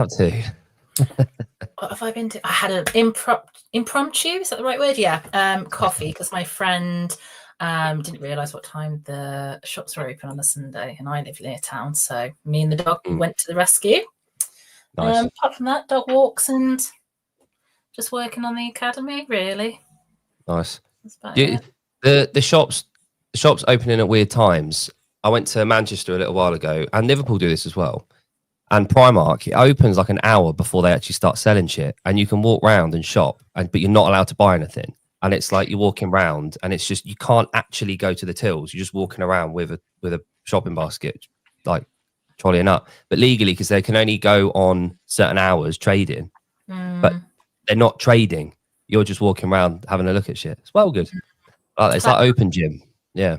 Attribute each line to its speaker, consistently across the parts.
Speaker 1: Up to.
Speaker 2: What have I been to? I had an impromptu, is that the right word? Yeah. Coffee, because my friend didn't realise what time the shops were open on the Sunday, and I live near town, so me and the dog went to the rescue.
Speaker 1: Nice.
Speaker 2: Apart from that, dog walks and just working on the academy, really.
Speaker 1: Nice. The shops opening at weird times. I went to Manchester a little while ago, and Liverpool do this as well. And Primark, it opens like an hour before they actually start selling shit, and you can walk around and shop, but you're not allowed to buy anything. And it's like you're walking around, and it's just you can't actually go to the tills. You're just walking around with a shopping basket, like trolleying up. But legally, because they can only go on certain hours trading, but they're not trading. You're just walking around having a look at shit. It's well good. It's like open gym. Yeah.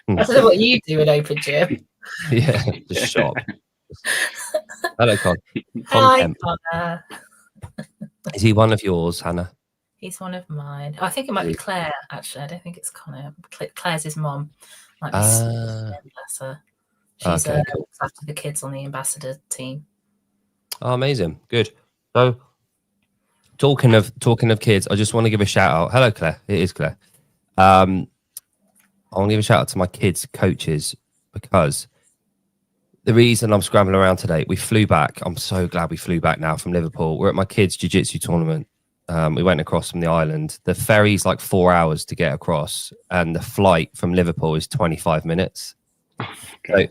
Speaker 1: I
Speaker 2: don't know what you do at open gym.
Speaker 1: Yeah, just shop. Hello, Con.
Speaker 2: Hi, Connor.
Speaker 1: Is he one of yours, Hannah?
Speaker 2: He's one of mine. I think it might be Claire, actually. I don't think it's Connor. Claire's his mom. Might be bless her. She's looks after the kids on the ambassador team.
Speaker 1: Oh, amazing. Good. So talking of kids, I just want to give a shout out. Hello, Claire. It is Claire. I want to give a shout out to my kids' coaches, because the reason I'm scrambling around today, we flew back. I'm so glad we flew back now from Liverpool. We're at my kids' jiu-jitsu tournament. We went across from the island. The ferry's like 4 hours to get across, and the flight from Liverpool is 25 minutes. Okay.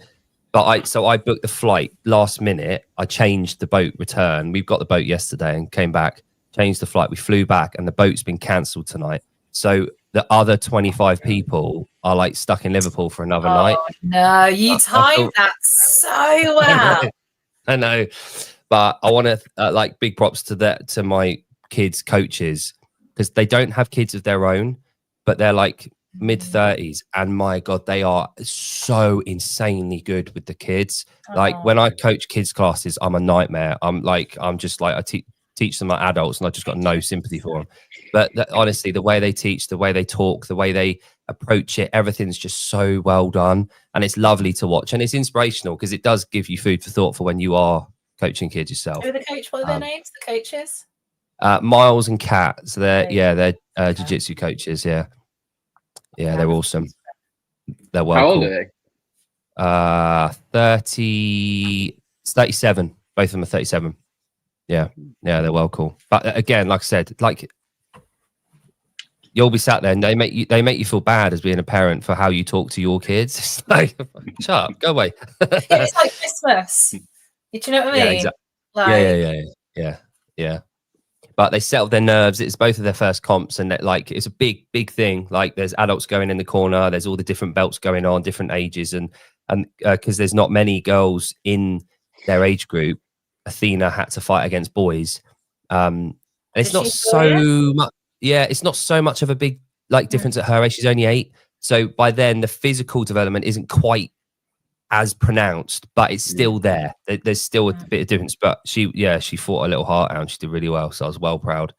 Speaker 1: So I booked the flight last minute. I changed the boat return. We've got the boat yesterday and came back, changed the flight. We flew back, and the boat's been cancelled tonight. So the other 25 people are like stuck in Liverpool for another night.
Speaker 2: No, you timed that so well.
Speaker 1: I know, but I want to like big props to my kids' coaches, because they don't have kids of their own, but they're like mid-30s, and my God, they are so insanely good with the kids. Like when I coach kids classes, I'm a nightmare. I'm just like I teach them like adults, and I just got no sympathy for them. But honestly, the way they teach, the way they talk, the way they approach it, everything's just so well done, and it's lovely to watch, and it's inspirational, because it does give you food for thought for when you are coaching kids yourself.
Speaker 2: Who are the coach? What are their names? The coaches?
Speaker 1: Miles and Kat. So they're jiu-jitsu coaches. Yeah, they're awesome. They're well.
Speaker 3: How old are
Speaker 1: they? 37. Both of them are 37. Yeah, they're well cool. But again, like I said, like you'll be sat there and they make you feel bad as being a parent for how you talk to your kids. It's like, shut up, go away.
Speaker 2: It's like Christmas. Do you know what I mean?
Speaker 1: Yeah, exactly. Yeah. But they settled their nerves. It's both of their first comps, and like it's a big thing. Like there's adults going in the corner. There's all the different belts going on, different ages, and because there's not many girls in their age group, Athena had to fight against boys. It's not so much. Yeah, it's not so much of a big like difference at her age. She's only 8, so by then the physical development isn't quite as pronounced, but it's still there. There's still a bit of difference. But she fought a little heart out, and she did really well. So I was well proud.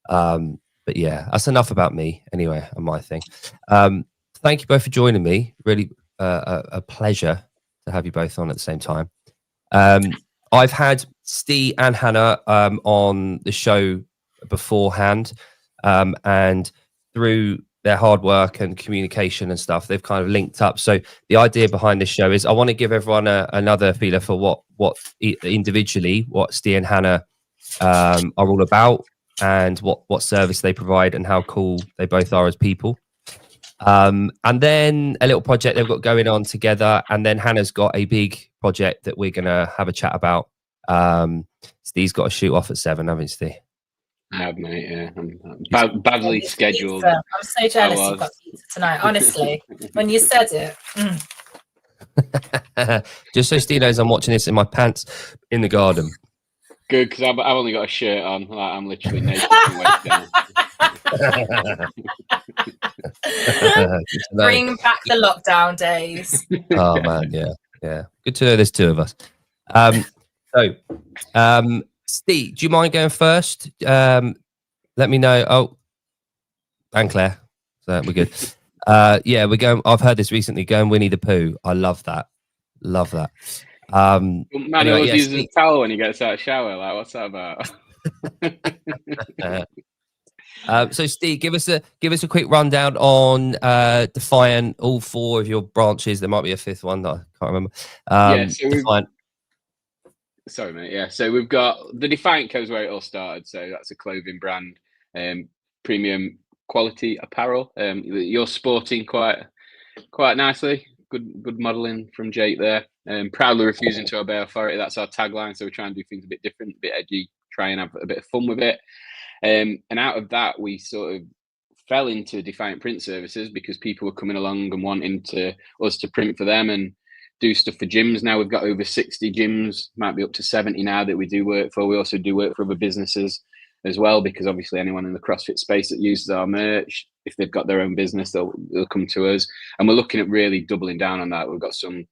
Speaker 1: But yeah, that's enough about me anyway, and my thing. Thank you both for joining me. Really a pleasure to have you both on at the same time. I've had Steve and Hannah on the show beforehand, and through their hard work and communication and stuff, they've kind of linked up. So the idea behind this show is I want to give everyone another feeler for what individually what Steve and Hannah are all about, and what service they provide, and how cool they both are as people. And then a little project they've got going on together, and then Hannah's got a big project that we're gonna have a chat about. Steve's got to shoot off at 7, haven't you, Steve?
Speaker 3: I have, mate. Yeah, I'm badly scheduled.
Speaker 2: I'm so jealous you've got pizza tonight. Honestly, when you said it.
Speaker 1: Just so Steve knows, I'm watching this in my pants in the garden.
Speaker 3: Good, because I've only got a shirt on. Like, I'm literally naked from waist down.
Speaker 2: Bring back the lockdown days.
Speaker 1: Oh man, yeah. Good to know there's 2 of us. Steve, do you mind going first? Let me know. Oh, and Claire, so we're good. We're going. I've heard this recently. Going Winnie the Pooh. I love that. Love that.
Speaker 3: Man
Speaker 1: Anyway,
Speaker 3: always
Speaker 1: yeah,
Speaker 3: uses
Speaker 1: Steve,
Speaker 3: a towel when he gets out of the shower. Like, what's that about?
Speaker 1: so Steve, give us a quick rundown on Defiant, all 4 of your branches. There might be a 5th one that I can't remember.
Speaker 3: Yeah, so
Speaker 1: Defiant.
Speaker 3: Sorry, mate. Yeah, so we've got the Defiant Co is where it all started. So that's a clothing brand, premium quality apparel. You're sporting quite nicely. Good modelling from Jake there. Proudly refusing to obey authority. That's our tagline. So we're trying to do things a bit different, a bit edgy, try and have a bit of fun with it. And out of that, we sort of fell into Defiant Print Services because people were coming along and wanting us to print for them and do stuff for gyms. Now we've got over 60 gyms, might be up to 70 now that we do work for. We also do work for other businesses as well, because obviously anyone in the CrossFit space that uses our merch, if they've got their own business, they'll come to us. And we're looking at really doubling down on that. We've got some,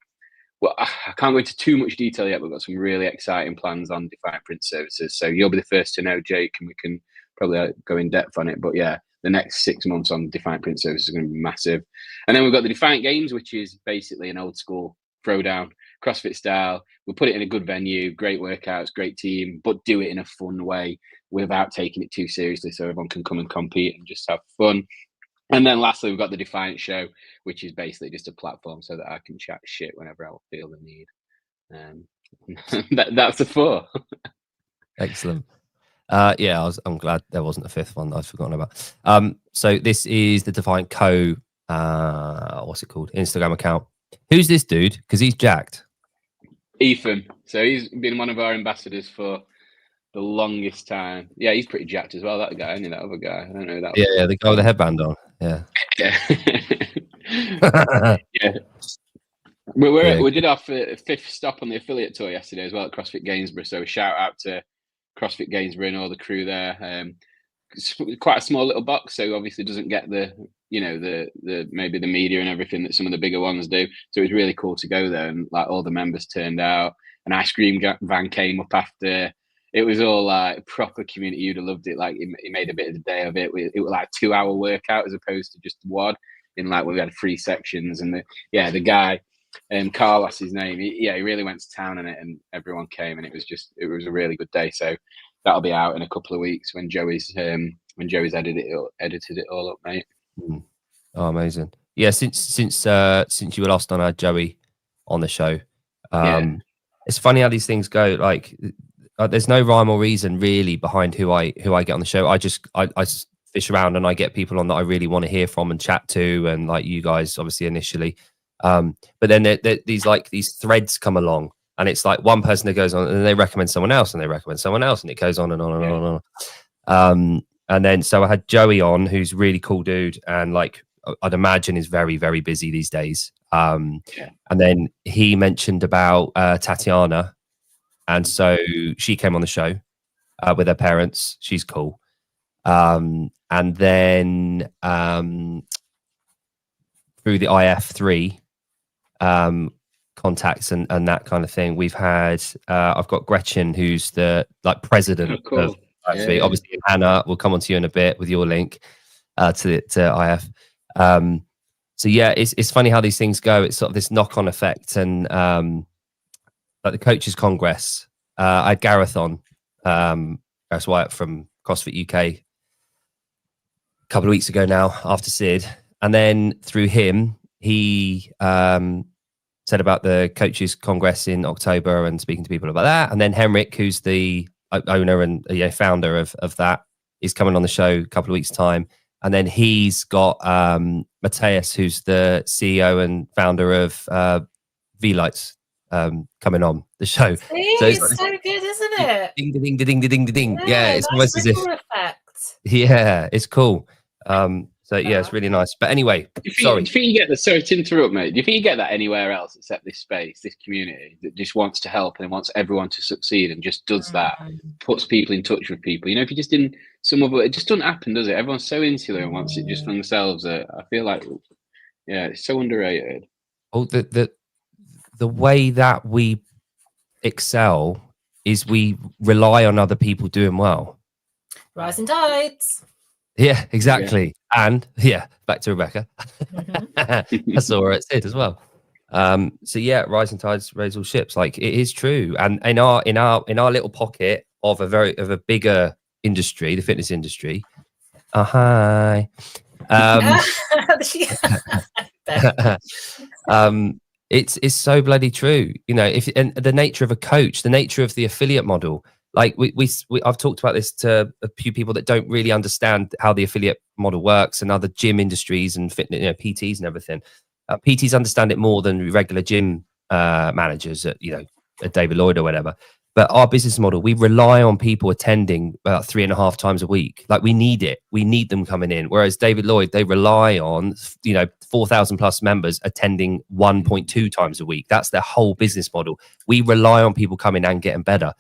Speaker 3: well, I can't go into too much detail yet. We've got some really exciting plans on Defiant Print Services. So you'll be the first to know, Jake, and we can probably go in depth on it. But yeah, the next 6 months on Defiant Print Services is going to be massive. And then we've got the Defiant Games, which is basically an old school throwdown, CrossFit style. We'll put it in a good venue, great workouts, great team, but do it in a fun way without taking it too seriously, so everyone can come and compete and just have fun. And then lastly, we've got the Defiant Show, which is basically just a platform so that I can chat shit whenever I feel the need. That's the 4.
Speaker 1: Excellent. Yeah, I'm glad there wasn't a 5th one that I'd forgotten about. So this is the Defiant Co. What's it called? Instagram account. Who's this dude? Because he's jacked.
Speaker 3: Ethan. So he's been one of our ambassadors for the longest time. Yeah, he's pretty jacked as well. That guy, that other guy. I don't know that.
Speaker 1: Yeah, the guy with the headband on. Yeah.
Speaker 3: Yeah. We did our 5th stop on the affiliate tour yesterday as well at CrossFit Gainsborough. So a shout out to CrossFit Gainsborough and all the crew there. It's quite a small little box, so obviously doesn't get the maybe the media and everything that some of the bigger ones do. So it was really cool to go there, and like all the members turned out. An ice cream van came up after. It was all like proper community. You'd have loved it. Like he made a bit of the day of it. It was like 2-hour workout as opposed to just one. In like we had 3 sections, and the guy, Carlos, his name. He really went to town on it, and everyone came, and it was a really good day. So that'll be out in a couple of weeks when Joey's edited it all up, mate.
Speaker 1: Oh, amazing! Yeah, since you were last on, I had Joey on the show. It's funny how these things go. Like, there's no rhyme or reason really behind who I get on the show. I fish around and I get people on that I really want to hear from and chat to, and like you guys, obviously initially. But then these threads come along, and it's like one person that goes on, and they recommend someone else, and they recommend someone else, and it goes on and on and on and on. And then so I had Joey on, who's a really cool dude, and like I'd imagine is very, very busy these days. And then he mentioned about Tatiana, and so she came on the show with her parents. She's cool. And then through the IF3 contacts and that kind of thing, we've had I've got Gretchen, who's the president of IF3. Obviously, Hannah, we'll come on to you in a bit with your link to IF. So yeah, it's funny how these things go. It's sort of this knock-on effect, and like the Coaches Congress, I had Gareth on, Gareth Wyatt from CrossFit UK, a couple of weeks ago now after Sid, and then through him he said about the Coaches Congress in October and speaking to people about that, and then Henrik, who's the owner and founder of that, is coming on the show a couple of weeks time. And then he's got Matthias, who's the CEO and founder of V-Lights, coming on the show.
Speaker 2: See, so it's so good, isn't it?
Speaker 1: Ding, ding, ding, ding, ding, ding. Yeah, it's almost as if.
Speaker 2: Effect.
Speaker 1: Yeah, it's cool. So yeah, it's really nice. But anyway, sorry.
Speaker 3: Do you think you get that? Sorry to interrupt, mate. Do you think you get that anywhere else except this space, this community that just wants to help and wants everyone to succeed and just does that, puts people in touch with people? If you just didn't, it just doesn't happen, does it? Everyone's so insular and wants it just for themselves. I feel like, it's so underrated.
Speaker 1: Oh, the way that we excel is we rely on other people doing well.
Speaker 2: Rising tides.
Speaker 1: Yeah, exactly. Yeah. And back to Rebecca. I saw her at Sid as well. So yeah, rising tides raise all ships. Like, it is true. And in our little pocket of a bigger industry, the fitness industry. Hi. It's so bloody true. You know, and the nature of a coach, the nature of the affiliate model. Like, I've talked about this to a few people that don't really understand how the affiliate model works, and other gym industries and fitness, PTs and everything. PTs understand it more than regular gym managers at David Lloyd or whatever. But our business model, we rely on people attending about 3.5 times a week. Like, we need it. We need them coming in. Whereas David Lloyd, they rely on 4,000 plus members attending 1.2 times a week. That's their whole business model. We rely on people coming and getting better.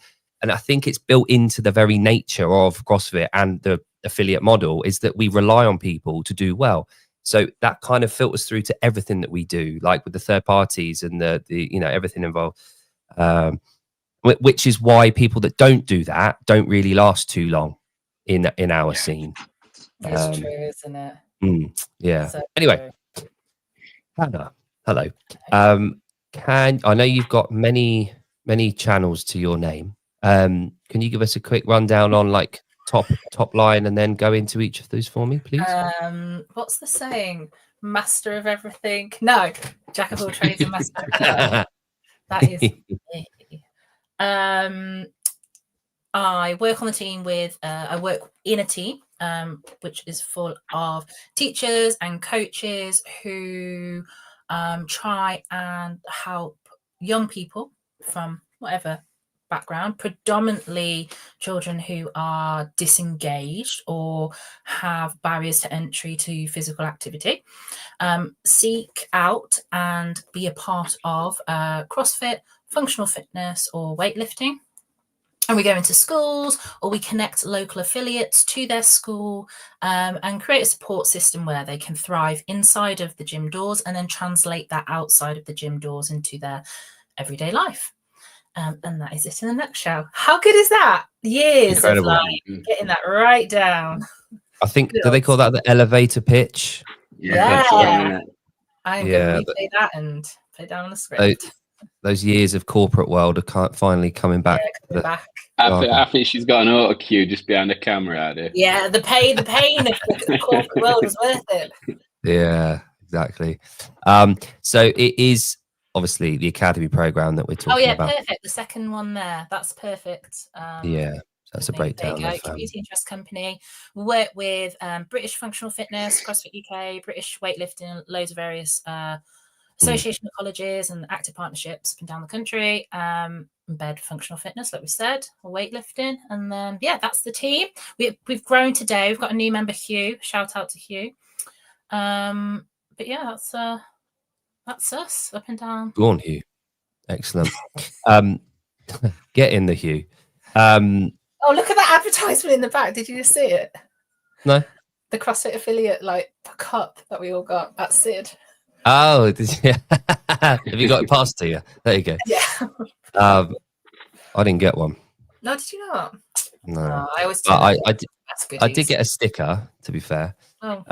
Speaker 1: And I think it's built into the very nature of CrossFit and the affiliate model, is that we rely on people to do well. So that kind of filters through to everything that we do, like with the third parties and the everything involved. Which is why people that don't do that don't really last too long in our scene.
Speaker 2: It's true, isn't it?
Speaker 1: Yeah.
Speaker 2: So
Speaker 1: anyway,
Speaker 2: true.
Speaker 1: Hannah, hello. I know you've got many channels to your name. Can you give us a quick rundown on like top line, and then go into each of those for me, please?
Speaker 2: What's the saying? Master of everything? No, jack of all trades and master of none. That is I work on the team with I work in a team which is full of teachers and coaches who try and help young people from whatever background, predominantly children who are disengaged or have barriers to entry to physical activity, seek out and be a part of CrossFit, functional fitness, or weightlifting. And we go into schools, or we connect local affiliates to their school, and create a support system where they can thrive inside of the gym doors and then translate that outside of the gym doors into their everyday life. And that is it in a nutshell. How good is that? Years Incredible. Of like getting that right down.
Speaker 1: I think, do they call that the elevator pitch?
Speaker 2: Yeah. I'm going to replay that and play down on the script.
Speaker 1: Those years of corporate world are finally coming back.
Speaker 3: I think she's got an auto cue just behind the camera out here.
Speaker 2: Yeah, the pain of the corporate world was worth it.
Speaker 1: Yeah, exactly. So it is obviously the academy program that we're talking about.
Speaker 2: Perfect. The second one there, that's perfect.
Speaker 1: That's a breakdown.
Speaker 2: There you go. Community Interest Company. We work with British Functional Fitness, CrossFit UK, British Weightlifting, loads of various association of colleges and active partnerships up and down the country. Embed functional fitness, like we said, or weightlifting, and then that's the team. We've grown today. We've got a new member, Hugh. Shout out to Hugh. But yeah, that's us up and down.
Speaker 1: Go on, Hugh. Excellent. Get in the Hugh.
Speaker 2: Oh, look at that advertisement in the back. Did you just see it?
Speaker 1: No.
Speaker 2: The CrossFit affiliate cup that we all got at Sid.
Speaker 1: Oh, have you got it passed to you? There you go.
Speaker 2: Yeah.
Speaker 1: I didn't get one.
Speaker 2: No, did you not?
Speaker 1: No.
Speaker 2: I always.
Speaker 1: I did get a sticker, to be fair. Oh.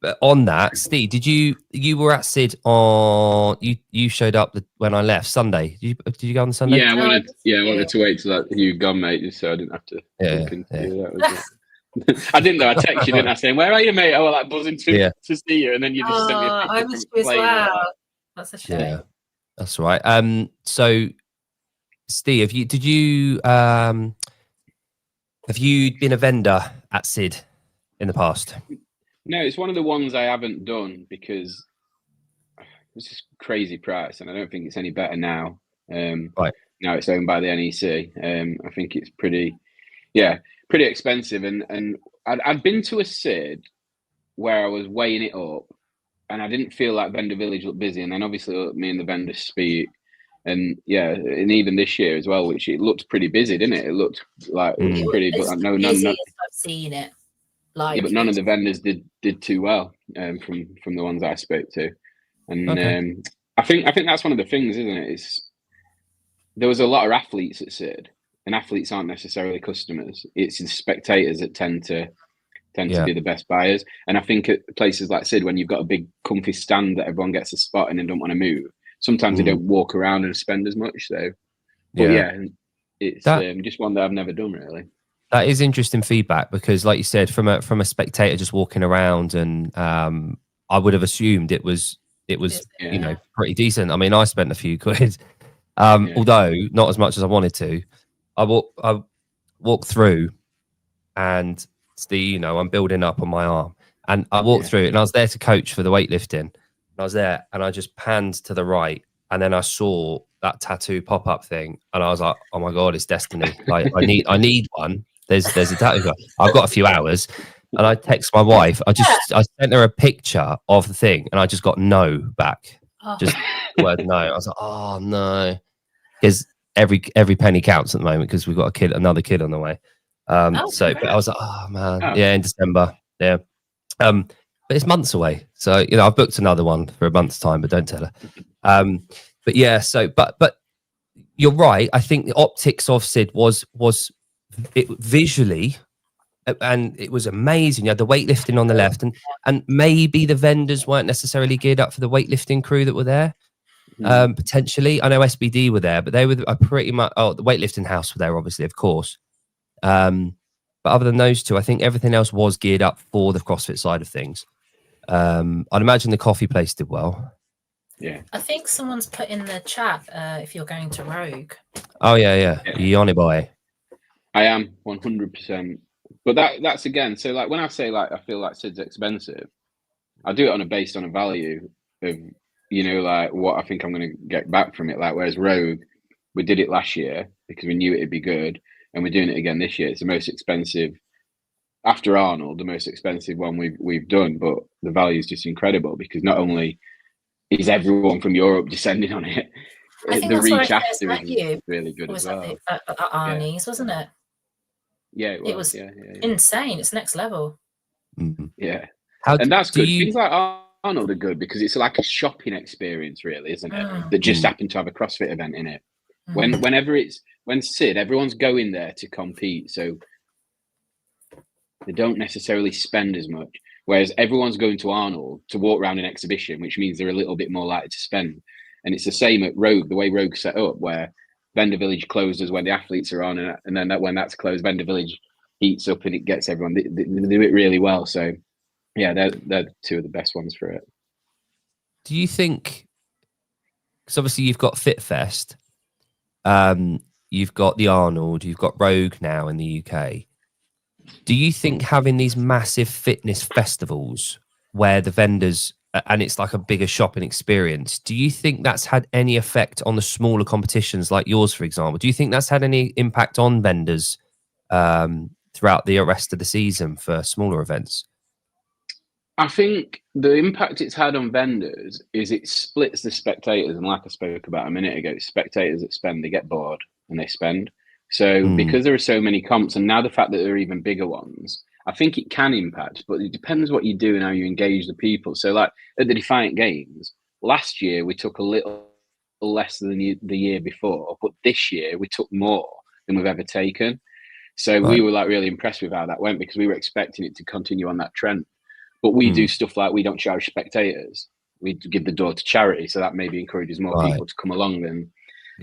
Speaker 1: But on that, Steve, did you were at Sid on? You showed up when I left Sunday. Did you go on Sunday?
Speaker 3: Yeah, I wanted to wait till you'd gone, mate, just so I didn't have to. That. I didn't know. I texted you, didn't I? Saying, "Where are you, mate?" I was like buzzing to see you, and then you just sent me a picture.
Speaker 2: I missed you as well. That's a shame.
Speaker 1: Yeah, that's right. So, Steve, have you been a vendor at Sid in the past?
Speaker 3: No, it's one of the ones I haven't done because it's just crazy price, and I don't think it's any better now.
Speaker 1: Right
Speaker 3: now, it's owned by the NEC. I think it's pretty expensive, and I'd been to a Sid where I was weighing it up, and I didn't feel like Vendor Village looked busy, and then obviously me and the vendor speak, and even this year as well, which it looked pretty busy, didn't it? It looked like it was pretty, but
Speaker 2: I've seen it.
Speaker 3: But none of the vendors did too well from the ones I spoke to, and I think that's one of the things, isn't it? There was a lot of athletes at Sid, and athletes aren't necessarily customers. It's the spectators that tend to be the best buyers. And I think at places like Sid, when you've got a big comfy stand that everyone gets a spot in and don't want to move, sometimes they don't walk around and spend as much. So, but it's just one that I've never done really.
Speaker 1: That is interesting feedback because, like you said, from a spectator just walking around, and I would have assumed it was you know, pretty decent. I mean, I spent a few quid, although not as much as I wanted to. I walked through, and you know, I'm building up on my arm, and I walked through, and I was there to coach for the weightlifting. And I was there, and I just panned to the right, and then I saw that tattoo pop up thing, and I was like, "Oh my god, it's destiny! Like I need one." There's a tattoo. I've got a few hours, and I text my wife. I sent her a picture of the thing, and I just got no back. Just word no. I was like, oh no, because every penny counts at the moment because we've got another kid on the way. So, but I was like, oh man, in December, but it's months away. So you know, I've booked another one for a month's time, but don't tell her. But yeah, so but you're right. I think the optics of Sid was it visually, and it was amazing. You had the weightlifting on the left, and maybe the vendors weren't necessarily geared up for the weightlifting crew that were there. Potentially, I know SBD were there, but they were pretty much. Oh, the weightlifting house were there, obviously, of course. But other than those two, I think everything else was geared up for the CrossFit side of things. I'd imagine the coffee place did well.
Speaker 3: Yeah,
Speaker 2: I think someone's put in the chat if you're going to Rogue.
Speaker 1: Oh yeah. Yoni boy.
Speaker 3: I am 100%. But that's again. So like when I say like I feel like Sid's expensive, I do it based on a value of, you know, like what I think I'm going to get back from it. Like whereas Rogue, we did it last year because we knew it'd be good, and we're doing it again this year. It's the most expensive after Arnold, the most expensive one we've done, but the value is just incredible because not only is everyone from Europe descending on it,
Speaker 2: I think
Speaker 3: the
Speaker 2: that's
Speaker 3: reach
Speaker 2: where
Speaker 3: after is really good as well.
Speaker 2: At Arnie's, wasn't it?
Speaker 3: Yeah, it was
Speaker 2: insane. It's next level.
Speaker 3: Yeah, and that's good. Things like Arnold are good because it's like a shopping experience, really, isn't it? That just happened to have a CrossFit event in it. When Sid, everyone's going there to compete, so they don't necessarily spend as much. Whereas everyone's going to Arnold to walk around an exhibition, which means they're a little bit more likely to spend. And it's the same at Rogue, the way Rogue's set up, where Vendor Village closes when the athletes are on, and then when that's closed, Vendor Village heats up and it gets everyone. They do it really well. So, yeah, they're two of the best ones for it.
Speaker 1: Do you think? Because obviously you've got FitFest, you've got the Arnold, you've got Rogue now in the UK. Do you think having these massive fitness festivals where the vendors, and it's like a bigger shopping experience, do you think that's had any effect on the smaller competitions like yours, for example? Do you think that's had any impact on vendors throughout the rest of the season for smaller events?
Speaker 3: I think the impact it's had on vendors is it splits the spectators. And like I spoke about a minute ago, spectators that spend, they get bored and they spend. So because there are so many comps, and now the fact that there are even bigger ones, I think it can impact, but it depends what you do and how you engage the people. So like at the Defiant Games, last year we took a little less than the year before, but this year we took more than we've ever taken. So we were like really impressed with how that went because we were expecting it to continue on that trend. But we do stuff like we don't charge spectators. We give the door to charity. So that maybe encourages more people to come along. And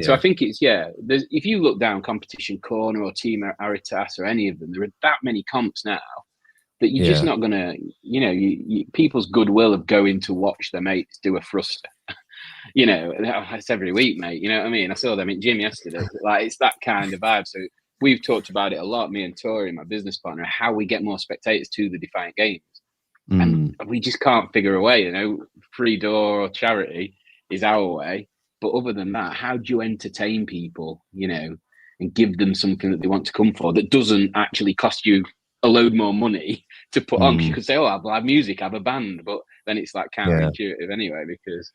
Speaker 3: so I think it's, if you look down Competition Corner or Team Aritas or any of them, there are that many comps now that you're just not going to, people's goodwill of going to watch their mates do a thruster. It's every week, mate. You know what I mean? I saw them in gym yesterday. Like, it's that kind of vibe. So we've talked about it a lot, me and Tori, my business partner, how we get more spectators to the Defiant Games. And we just can't figure a way, free door or charity is our way. But other than that, how do you entertain people, and give them something that they want to come for that doesn't actually cost you a load more money to put on? Because you could say, I'll have band, I have a band, but then it's like counterintuitive anyway, because.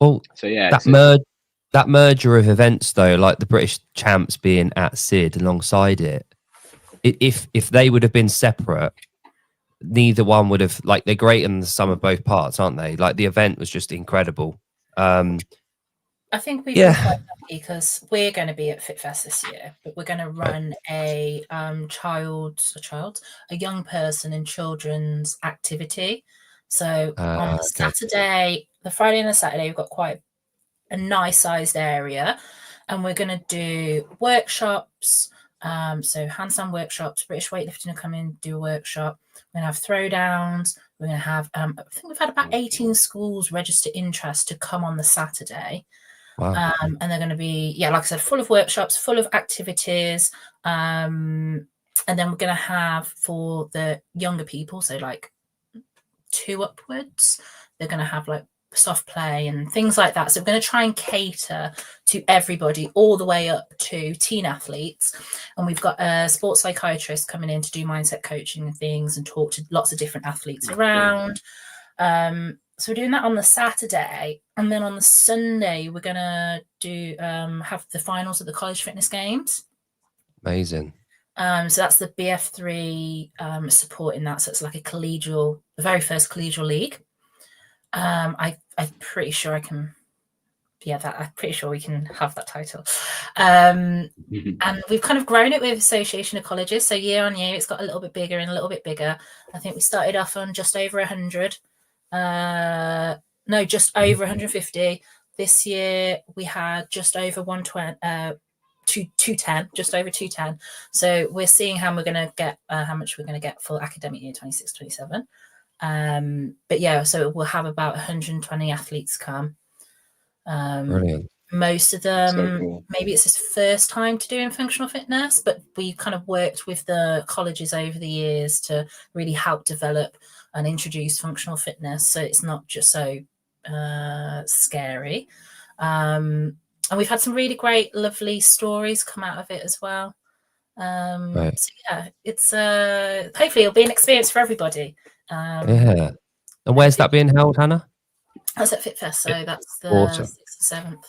Speaker 1: Well, so that merger of events, though, like the British champs being at Sid alongside it, if they would have been separate, neither one would have, like, they're great in the sum of both parts, aren't they? Like, the event was just incredible.
Speaker 2: I think we've been quite lucky because we're going to be at FitFest this year, but we're going to run a young person and children's activity. So on the Saturday, the Friday and the Saturday, we've got quite a nice sized area, and we're going to do workshops. So handstand workshops, British weightlifting will come in, do a workshop. We're going to have throwdowns. We're going to have, I think we've had about 18 schools register interest to come on the Saturday.
Speaker 1: Wow.
Speaker 2: And they're going to be, yeah, like I said, full of workshops, full of activities. And then we're going to have for the younger people, so like 2 upwards, they're going to have like soft play and things like that. So we're going to try and cater to everybody all the way up to teen athletes. And we've got a sports psychiatrist coming in to do mindset coaching and things and talk to lots of different athletes around. So we're doing that on the Saturday, and then on the Sunday we're gonna do have the finals of the college fitness games.
Speaker 1: Amazing.
Speaker 2: So that's the BF3 supporting that. So it's like the very first collegial league. I'm pretty sure I can. Yeah, I'm pretty sure we can have that title. And we've kind of grown it with Association of Colleges. So year on year, it's got a little bit bigger and a little bit bigger. I think we started off on just over 100. No, just over 150. This year we had just over 120, 210, just over 210. So we're seeing how we're going to get, how much we're going to get for academic year 26-27. But yeah, so we'll have about 120 athletes come.
Speaker 1: Brilliant.
Speaker 2: Most of them,
Speaker 3: So cool.
Speaker 2: maybe it's his first time to doing functional fitness, but we kind of worked with the colleges over the years to really help develop and introduce functional fitness, so it's not just so scary. And we've had some really great, lovely stories come out of it as well.
Speaker 1: Right.
Speaker 2: So yeah, it's hopefully it'll be an experience for everybody.
Speaker 1: Yeah. And where's that being held, Hannah?
Speaker 2: That's at FitFest, so that's the
Speaker 1: Awesome.
Speaker 2: 6th and 7th.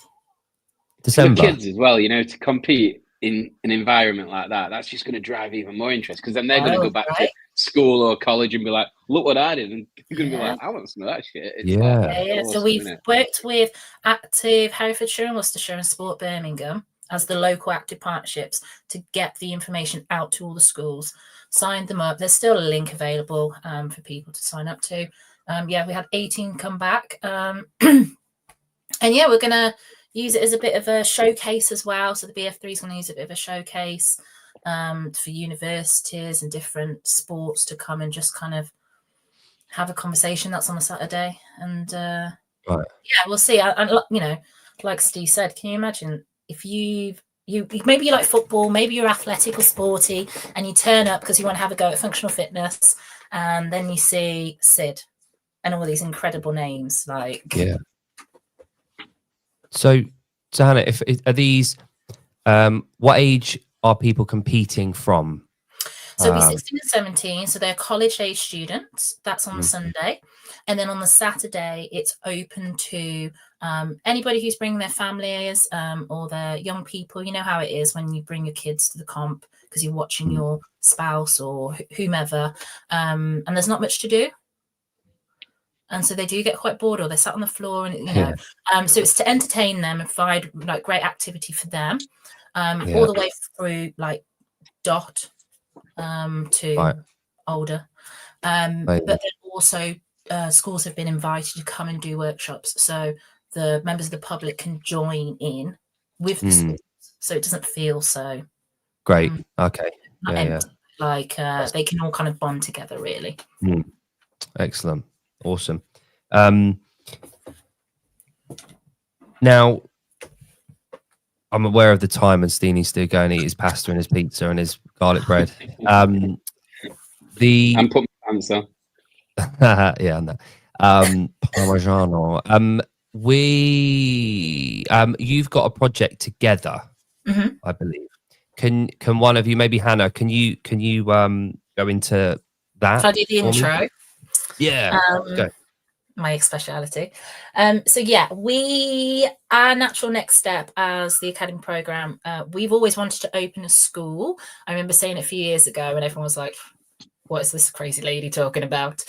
Speaker 1: December.
Speaker 3: For the kids as well, you know, to compete in an environment like that, that's just going to drive even more interest, because then they're going to go back to school or college and be like, look what I did, and you're going to be like, I want some of that shit. It's
Speaker 1: yeah.
Speaker 2: Awesome, so we've worked with Active Herefordshire and Worcestershire and Sport Birmingham as the local active partnerships to get the information out to all the schools, signed them up. There's still a link available for people to sign up to. Yeah, we had 18 come back. And yeah, we're going to use it as a bit of a showcase as well. So the BF3 is going to use a bit of a showcase for universities and different sports to come and just kind of have a conversation. That's on a Saturday. And yeah, we'll see. And you know, like Steve said, can you imagine if you maybe you like football, maybe you're athletic or sporty, and you turn up because you want to have a go at functional fitness, and then you see Sid and all these incredible names, like
Speaker 1: So Hannah, if are these what age are people competing from?
Speaker 2: So it'll be 16 and 17, so they're college age students. That's on the Sunday, and then on the Saturday it's open to anybody who's bringing their families or their young people. You know how it is when you bring your kids to the comp because you're watching your spouse or whomever, and there's not much to do. And so they do get quite bored, or they're sat on the floor, and you know. So it's to entertain them and provide like great activity for them, all the way through like dot to older. But then also schools have been invited to come and do workshops, so the members of the public can join in with the schools, so it doesn't feel so
Speaker 1: great. Okay,
Speaker 2: empty. Like they can all kind of bond together, really.
Speaker 1: Excellent. Awesome. Now, I'm aware of the time, and Steenie's still going to eat his pasta and his pizza and his garlic bread.
Speaker 3: I'm putting my pants on.
Speaker 1: Yeah, no. Parmigiano. You've got a project together, I believe. Can one of you, maybe Hannah, can you go into that?
Speaker 2: Can I do the intro?
Speaker 1: Me? Yeah. Go.
Speaker 2: My speciality. So yeah, our natural next step as the academy program, we've always wanted to open a school. I remember saying it a few years ago and everyone was like, what is this crazy lady talking about?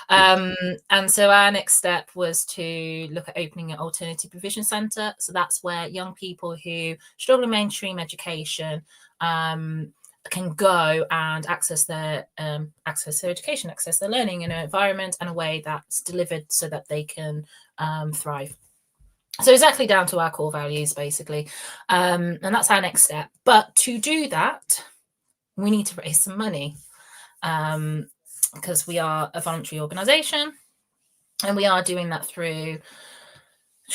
Speaker 2: And so our next step was to look at opening an alternative provision centre. So that's where young people who struggle in mainstream education can go and access their education, access their learning in an environment and a way that's delivered so that they can thrive. So exactly down to our core values, basically. And that's our next step. But to do that, we need to raise some money, because we are a voluntary organisation, and we are doing that through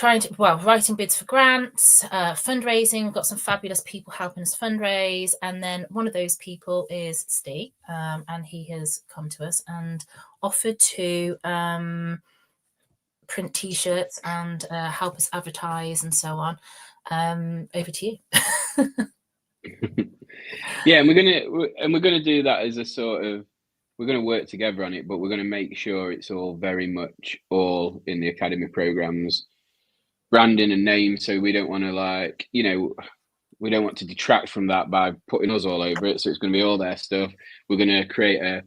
Speaker 2: writing bids for grants, fundraising. We've got some fabulous people helping us fundraise. And then one of those people is Steve, and he has come to us and offered to print T-shirts and help us advertise and so on. Over to you.
Speaker 3: Yeah, and we're gonna do that as a sort of, we're gonna work together on it, but we're gonna make sure it's all very much all in the academy programs, branding and name. So we don't want to, like, you know, we don't want to detract from that by putting us all over it. So it's going to be all their stuff. We're going to create a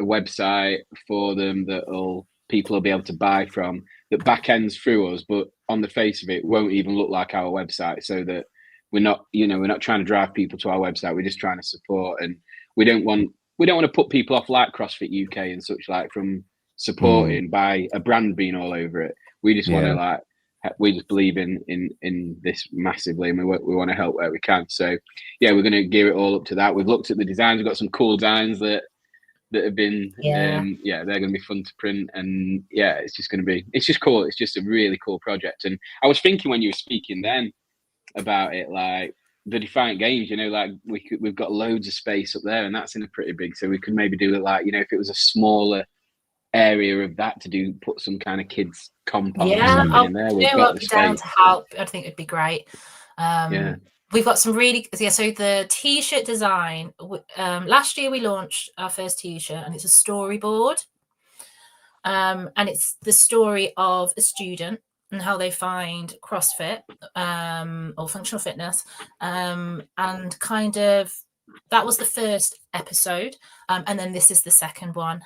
Speaker 3: website for them that people will be able to buy from, that back ends through us, but on the face of it won't even look like our website, so that we're not trying to drive people to our website. We're just trying to support, and we don't want to put people off, like CrossFit UK and such, like, from supporting by a brand being all over it. We just want to, we just believe in this massively, and we want to help where we can. So yeah, we're going to gear it all up to that. We've looked at the designs. We've got some cool designs that have been they're going to be fun to print, and it's just cool. It's just a really cool project. And I was thinking when you were speaking then about it, like the Defiant Games, like we've got loads of space up there, and that's in a pretty big, so we could maybe do it, like, if it was a smaller area of that, to put some kind of kids compound or something in there.
Speaker 2: I'll be down to help. I think it'd be great. We've got some really, so the T-shirt design, last year we launched our first T-shirt, and it's a storyboard, and it's the story of a student and how they find CrossFit or functional fitness, and kind of, that was the first episode, and then this is the second one.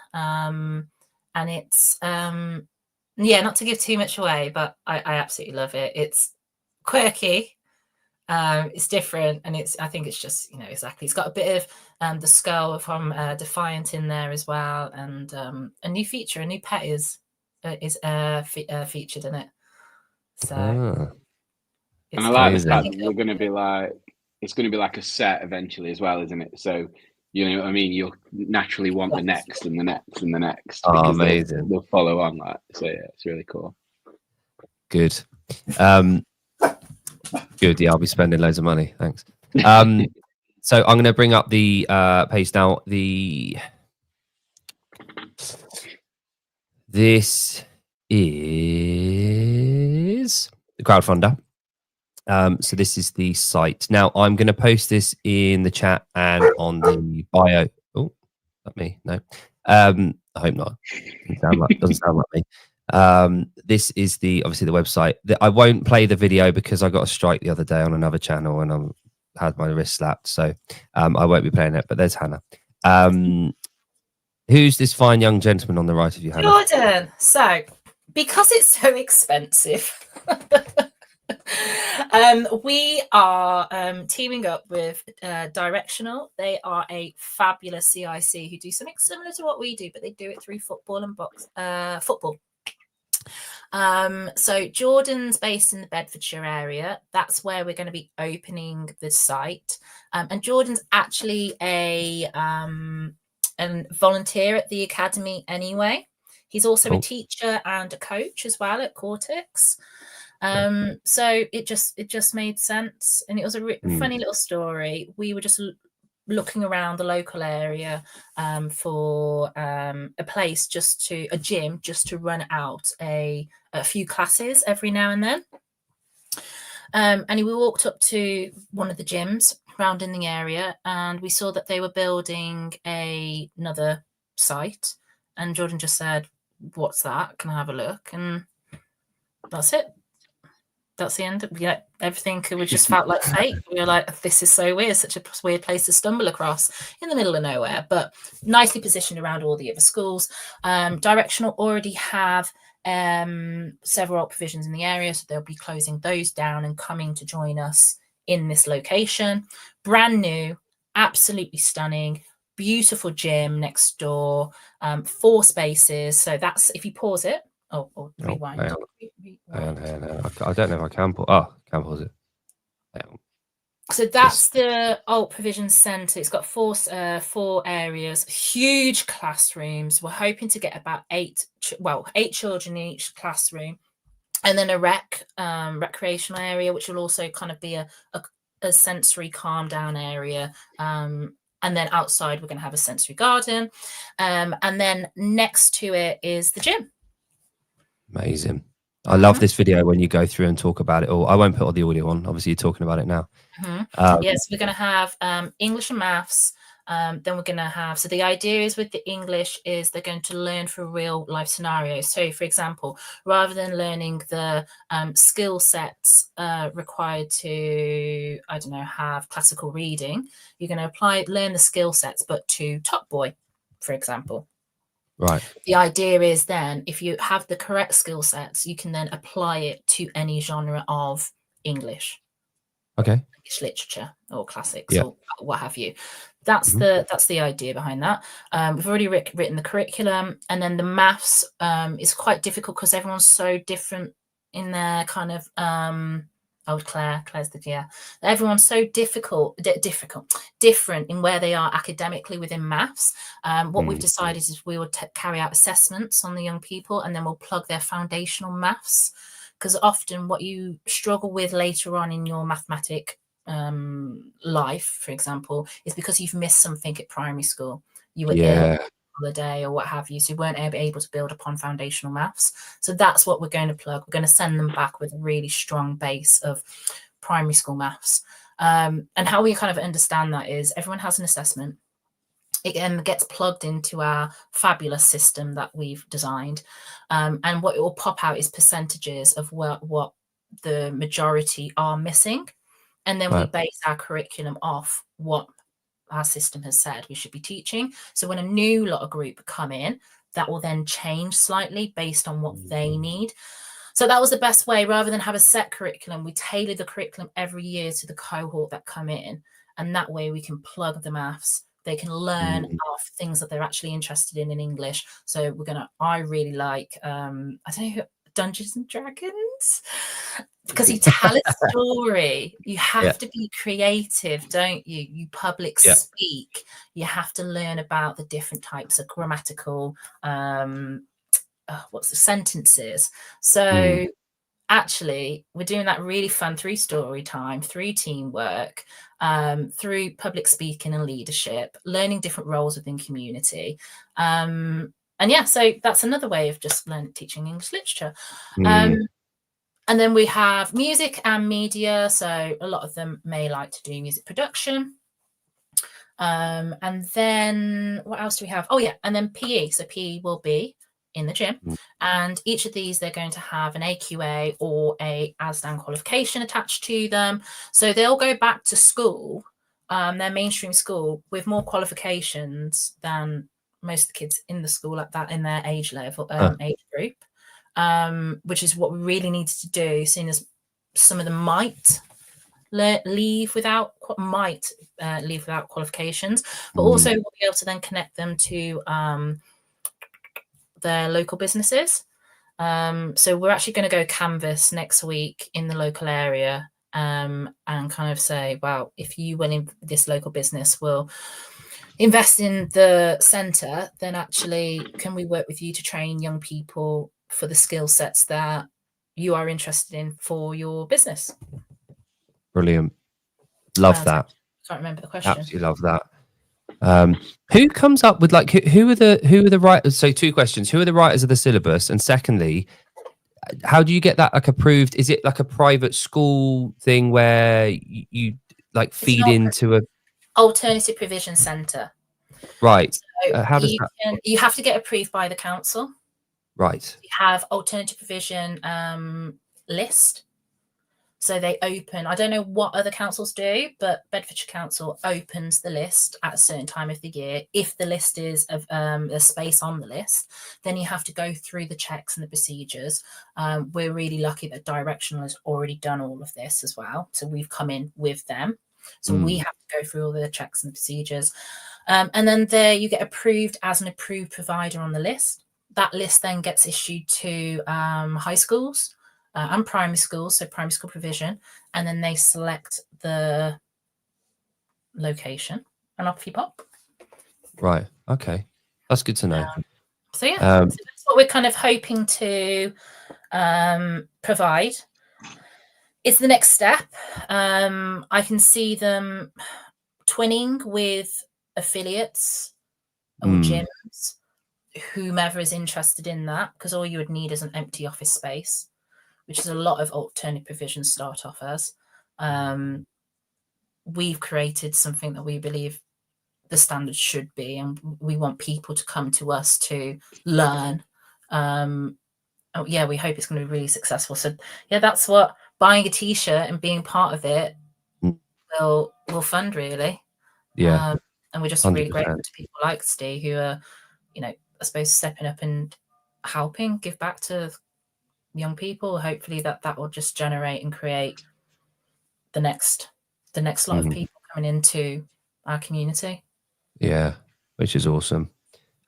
Speaker 2: And it's, not to give too much away, but I absolutely love it. It's quirky, it's different, and I think it's just, exactly. It's got a bit of the skull from Defiant in there as well, and a new feature, a new pet is featured in it. So,
Speaker 3: and I like the fact that we're going to be like, it's going to be like a set eventually as well, isn't it? So, you know what I mean? You'll naturally want the next and the next and the next.
Speaker 1: Oh, amazing.
Speaker 3: They'll follow on that. So yeah, it's really cool.
Speaker 1: Good. Good. Yeah, I'll be spending loads of money. Thanks. So I'm going to bring up the page now. This is the crowdfunder. So this is the site. Now I'm going to post this in the chat and on the bio. Oh, not me. No. I hope not. Doesn't sound like me. This is obviously the website. I won't play the video because I got a strike the other day on another channel and I had my wrist slapped. So I won't be playing it, but there's Hannah. Who's this fine young gentleman on the right of you, Hannah?
Speaker 2: Jordan. So, because it's so expensive, we are teaming up with Directional. They are a fabulous CIC who do something similar to what we do, but they do it through football and football. So Jordan's based in the Bedfordshire area. That's where we're going to be opening the site. And Jordan's actually a volunteer at the academy anyway. He's also a teacher and a coach as well at Cortex. So it just made sense, and it was a funny little story. We were just looking around the local area for a place, a gym, just to run out a few classes every now and then. And we walked up to one of the gyms around in the area, and we saw that they were building another site. And Jordan just said, "What's that? Can I have a look?" And that's it. That's the end. Yeah, everything just felt like fate. We were like, this is so weird, such a weird place to stumble across in the middle of nowhere, but nicely positioned around all the other schools. Directional already have several provisions in the area, so they'll be closing those down and coming to join us in this location. Brand new, absolutely stunning, beautiful gym next door, 4 spaces. So that's, if you pause it, Oh, or rewind.
Speaker 1: Hang on. I don't know if I can pause. Oh, can pause it.
Speaker 2: So that's the Alt Provision Centre. It's got four areas, huge classrooms. We're hoping to get about eight children in each classroom, and then a recreational area, which will also kind of be a sensory calm down area. And then outside, we're going to have a sensory garden. And then next to it is the gym.
Speaker 1: Amazing. I love this video when you go through and talk about it all. I won't put all the audio on. Obviously, you're talking about it now.
Speaker 2: Yes, we're going to have English and maths. Then we're going to have, so the idea is with the English is they're going to learn for real life scenarios. So for example, rather than learning the skill sets required to, I don't know, have classical reading, you're going to learn the skill sets, but to Top Boy, for example.
Speaker 1: Right.
Speaker 2: The idea is then if you have the correct skill sets, you can then apply it to any genre of English.
Speaker 1: Okay.
Speaker 2: English literature or classics or what have you. That's the idea behind that. We've already written the curriculum, and then the maths is quite difficult because everyone's so different in their kind of Claire's everyone's so different in where they are academically within maths. What we've decided is we will carry out assessments on the young people, and then we'll plug their foundational maths, because often what you struggle with later on in your mathematic life, for example, is because you've missed something at primary school. You were ill, holiday or what have you, so you weren't able to build upon foundational maths. So that's what we're going to plug. We're going to send them back with a really strong base of primary school maths. And how we kind of understand that is everyone has an assessment. It gets plugged into our fabulous system that we've designed. And what it will pop out is percentages of what the majority are missing. And then we base our curriculum off what our system has said we should be teaching. So when a new lot of group come in, that will then change slightly based on what they need. So that was the best way. Rather than have a set curriculum, we tailor the curriculum every year to the cohort that come in. And that way we can plug the maths. They can learn off things that they're actually interested in English. So I really like, I don't know, Dungeons and Dragons, because you tell a story. You have to be creative, don't you? You public speak. You have to learn about the different types of grammatical, sentences. So actually, we're doing that really fun through story time, through teamwork, through public speaking and leadership, learning different roles within community. So that's another way of just teaching English literature. And then we have music and media. So a lot of them may like to do music production. And then what else do we have? Oh, yeah. And then PE. So PE will be in the gym. And each of these, they're going to have an AQA or a ASDAN qualification attached to them. So they'll go back to school, their mainstream school, with more qualifications than most of the kids in the school at that in their age level, age group. Which is what we really needed to do, seeing as some of them might leave without qualifications, but also we'll be able to then connect them to their local businesses. So we're actually going to go canvas next week in the local area and kind of say, well, if you went in this local business will invest in the centre, then actually can we work with you to train young people for the skill sets that you are interested in for your business?
Speaker 1: Brilliant. Love that.
Speaker 2: Can't remember the question.
Speaker 1: Absolutely love that. Who comes up with who are the writers? So 2 questions. Who are the writers of the syllabus? And secondly, how do you get that approved? Is it like a private school thing where you feed into a
Speaker 2: alternative provision centre?
Speaker 1: Right.
Speaker 2: So
Speaker 1: how does that?
Speaker 2: You have to get approved by the council.
Speaker 1: Right.
Speaker 2: You have alternative provision list. So they open, I don't know what other councils do, but Bedfordshire Council opens the list at a certain time of the year. If the list is of a space on the list, then you have to go through the checks and the procedures. We're really lucky that Directional has already done all of this as well. So we've come in with them. So we have to go through all the checks and procedures. And then there you get approved as an approved provider on the list. that list then gets issued to high schools and primary schools, so primary school provision, and then they select the location and off you pop.
Speaker 1: Right. Okay. That's good to know.
Speaker 2: So yeah, so that's what we're kind of hoping to provide. It's the next step. I can see them twinning with affiliates or gyms, whomever is interested in that, because all you would need is an empty office space, which is a lot of alternative provisions start off as. We've created something that we believe the standard should be, and we want people to come to us to learn. Yeah, we hope it's going to be really successful. So yeah, that's what buying a t-shirt and being part of it will fund, really.
Speaker 1: Yeah.
Speaker 2: And we're just
Speaker 1: 100%.
Speaker 2: really grateful to people like Steve who are, you know, I suppose stepping up and helping give back to young people. Hopefully that will just generate and create the next lot of people coming into our community.
Speaker 1: Yeah, which is awesome.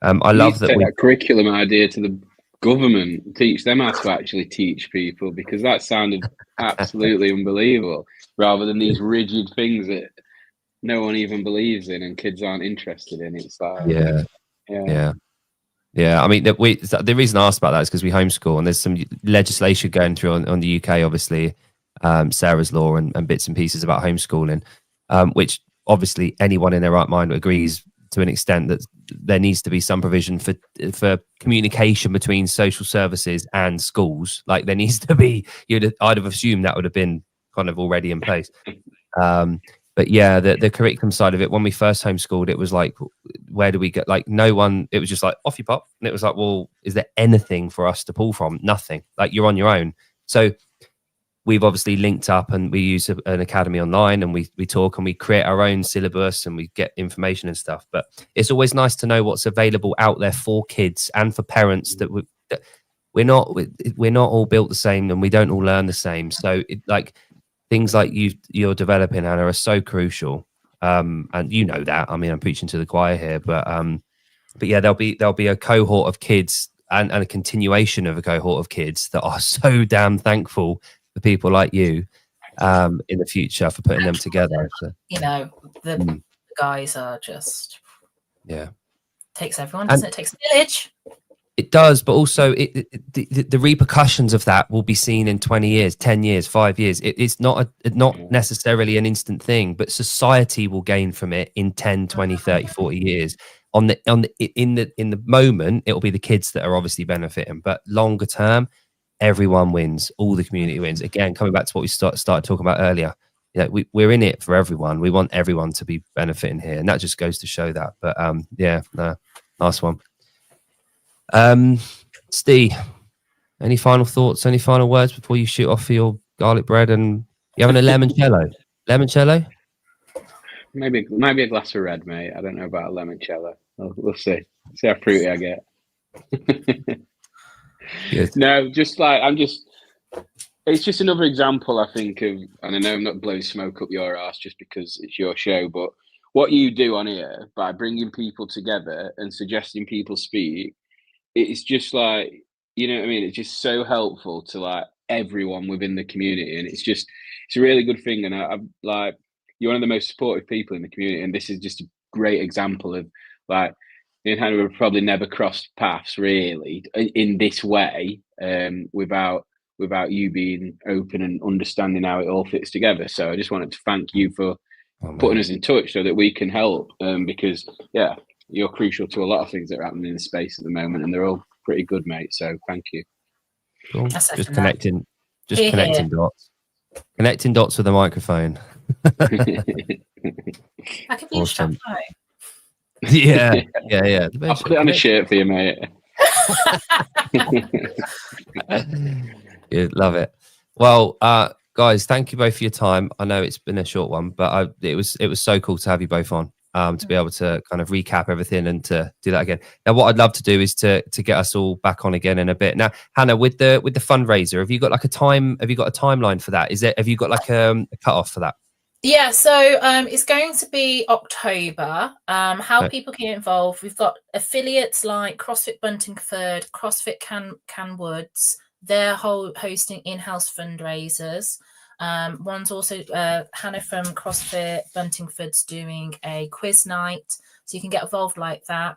Speaker 1: I love that
Speaker 3: take that curriculum idea to the government, teach them how to actually teach people, because that sounded absolutely unbelievable, rather than these rigid things that no one even believes in and kids aren't interested in. It's like,
Speaker 1: yeah. I mean, the reason I asked about that is because we homeschool, and there's some legislation going through on the UK, obviously, Sarah's law and bits and pieces about homeschooling, which obviously anyone in their right mind agrees to an extent that there needs to be some provision for communication between social services and schools. Like there needs to be, I'd have assumed that would have been kind of already in place. But yeah, the curriculum side of it, when we first homeschooled, it was like, where do we get, like, no one, it was just like, off you pop. And it was like, well, is there anything for us to pull from? Nothing. Like, you're on your own. So we've obviously linked up, and we use an academy online, and we talk and we create our own syllabus and we get information and stuff. But it's always nice to know what's available out there for kids and for parents, that we're not all built the same, and we don't all learn the same. So like things like you're developing, Hannah, are so crucial. And you know that. I mean, I'm preaching to the choir here, but yeah, there'll be a cohort of kids and a continuation of a cohort of kids that are so damn thankful for people like you in the future for putting them together. So,
Speaker 2: you know, the guys are just,
Speaker 1: yeah,
Speaker 2: takes everyone, doesn't it? It takes a village.
Speaker 1: It does, but also the repercussions of that will be seen in 20 years, 10 years, 5 years. It's not necessarily an instant thing, but society will gain from it in 10, 20, 30, 40 years. In the moment, it will be the kids that are obviously benefiting, but longer term, everyone wins. All the community wins. Again, coming back to what we started talking about earlier, you know, we're in it for everyone. We want everyone to be benefiting here, and that just goes to show that. But yeah, no, nice one. Steve, any final thoughts, any final words before you shoot off for your garlic bread? And you having a limoncello?
Speaker 3: Maybe a glass of red, mate. I don't know about a limoncello. We'll see how fruity I get. No, it's just another example, I think, of, and I know I'm not blowing smoke up your ass just because it's your show, but what you do on here by bringing people together and suggesting people speak, it's just like, you know what I mean? It's just so helpful to like everyone within the community. And it's a really good thing. And I'm like, you're one of the most supportive people in the community. And this is just a great example of like, you know, we've probably never crossed paths really in this way without you being open and understanding how it all fits together. So I just wanted to thank you for putting us in touch so that we can help because, yeah, you're crucial to a lot of things that are happening in the space at the moment, and they're all pretty good, mate. So thank you.
Speaker 1: Cool. Just connecting dots. Connecting dots with the microphone.
Speaker 2: I could be awesome.
Speaker 1: Yeah.
Speaker 3: I'll put it on a shirt for you, mate.
Speaker 1: You love it. Well, guys, thank you both for your time. I know it's been a short one, but it was so cool to have you both on. To be able to kind of recap everything and to do that again. Now, what I'd love to do is to get us all back on again in a bit. Now, Hannah, with the fundraiser, have you got like a time? Have you got a timeline for that? Have you got like a cutoff for that?
Speaker 2: Yeah, so it's going to be October. How people can get involved, we've got affiliates like CrossFit Buntingford, CrossFit Canwoods. They're hosting in-house fundraisers. One's also Hannah from CrossFit Buntingford's doing a quiz night, so you can get involved like that.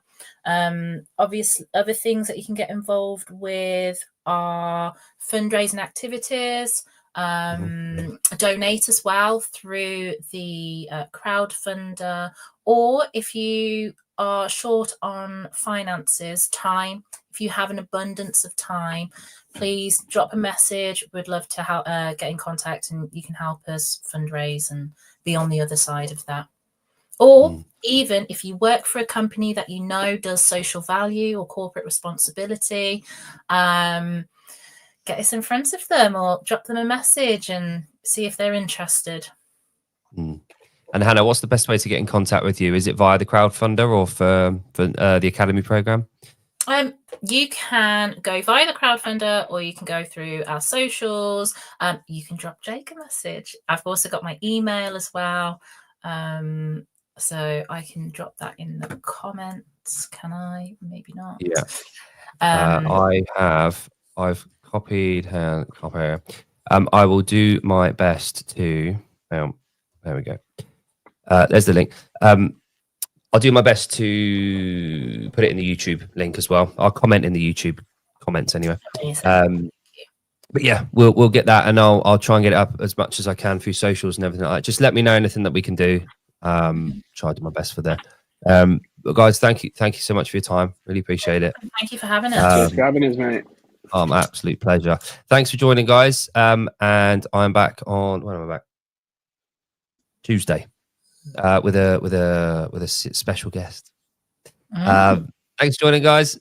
Speaker 2: Obviously, other things that you can get involved with are fundraising activities. Donate as well through the crowdfunder, or if you are short on finances, time, if you have an abundance of time, please drop a message. We'd love to help, get in contact, and you can help us fundraise and be on the other side of that. Or even if you work for a company that you know does social value or corporate responsibility, get us in front of them or drop them a message and see if they're interested.
Speaker 1: And Hannah, what's the best way to get in contact with you? Is it via the crowdfunder or for the Academy program?
Speaker 2: You can go via the crowdfunder, or you can go through our socials. You can drop Jake a message. I've also got my email as well. So I can drop that in the comments. Can I? Maybe not.
Speaker 1: Yeah. I've copied her. I will do my best to. There we go. There's the link. I'll do my best to put it in the YouTube link as well. I'll comment in the YouTube comments anyway. But yeah, we'll get that, and I'll try and get it up as much as I can through socials and everything like that. Just let me know anything that we can do. Try to do my best for that. But guys, thank you so much for your time. Really appreciate it.
Speaker 2: Thank you for having us.
Speaker 3: Thanks for having us, mate.
Speaker 1: My absolute pleasure. Thanks for joining, guys. And I'm back on. When am I back? Tuesday. With a special guest. Thanks for joining, guys.